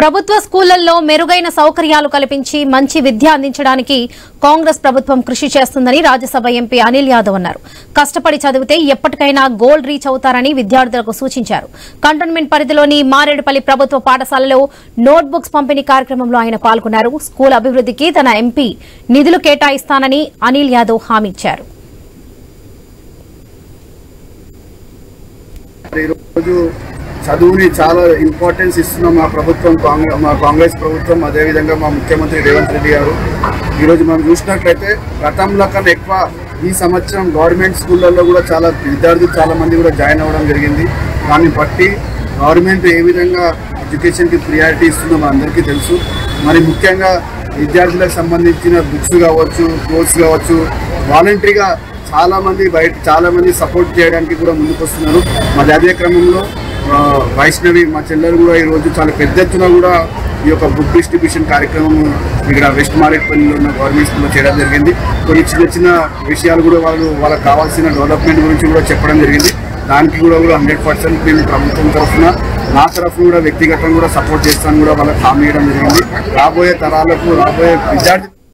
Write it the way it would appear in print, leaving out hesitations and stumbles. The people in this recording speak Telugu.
ప్రభుత్వ స్కూళ్లలో మెరుగైన సౌకర్యాలు కల్పించి మంచి విద్య అందించడానికి కాంగ్రెస్ ప్రభుత్వం కృషి చేస్తుందని రాజ్యసభ ఎంపీ అనిల్ యాదవ్ అన్నారు. కష్టపడి చదివితే ఎప్పటికైనా గోల్ రీచ్ అవుతారని విద్యార్థులకు సూచించారు. కంటోన్మెంట్ పరిధిలోని మారేడుపల్లి ప్రభుత్వ పాఠశాలలో నోట్బుక్స్ పంపిణీ కార్యక్రమంలో ఆయన పాల్గొన్నారు. స్కూల్ అభివృద్ధికి తన ఎంపీ నిధులు కేటాయిస్తానని అనిల్ యాదవ్ హామీ ఇచ్చారు. చదువుని చాలా ఇంపార్టెన్స్ ఇస్తున్న మా ప్రభుత్వం మా కాంగ్రెస్ ప్రభుత్వం, అదేవిధంగా మా ముఖ్యమంత్రి రేవంత్ రెడ్డి గారు. ఈరోజు మనం చూసినట్లయితే గతంలో కన్నా ఎక్కువ ఈ సంవత్సరం గవర్నమెంట్ స్కూళ్ళల్లో కూడా విద్యార్థులు చాలా మంది కూడా జాయిన్ అవ్వడం జరిగింది. దాన్ని బట్టి గవర్నమెంట్ ఏ విధంగా ఎడ్యుకేషన్కి ప్రియారిటీ ఇస్తుందో మన అందరికీ తెలుసు. మరి ముఖ్యంగా విద్యార్థులకు సంబంధించిన బుక్స్ కావచ్చు, కోర్స్ కావచ్చు, వాలంటరీగా చాలా మంది సపోర్ట్ చేయడానికి కూడా ముందుకు వస్తున్నారు. మరి అదే క్రమంలో వైష్ణవి మా చెల్లెలు కూడా ఈరోజు చాలా పెద్ద ఎత్తున కూడా ఈ యొక్క బుక్ డిస్ట్రిబ్యూషన్ కార్యక్రమం ఇక్కడ వెస్ట్ మారేడుపల్లిలో ఉన్న గవర్నమెంట్ స్కూల్లో చేయడం జరిగింది. కొన్ని చిన్న విషయాలు కూడా వాళ్ళకి కావాల్సిన డెవలప్మెంట్ గురించి కూడా చెప్పడం జరిగింది. దానికి కూడా 100% మేము ప్రభుత్వం తరఫున, నా తరఫున కూడా వ్యక్తిగతంగా కూడా సపోర్ట్ చేస్తాను కూడా వాళ్ళకి హామీ ఇవ్వడం జరిగింది. రాబోయే తరాలకు, రాబోయే విద్యార్థి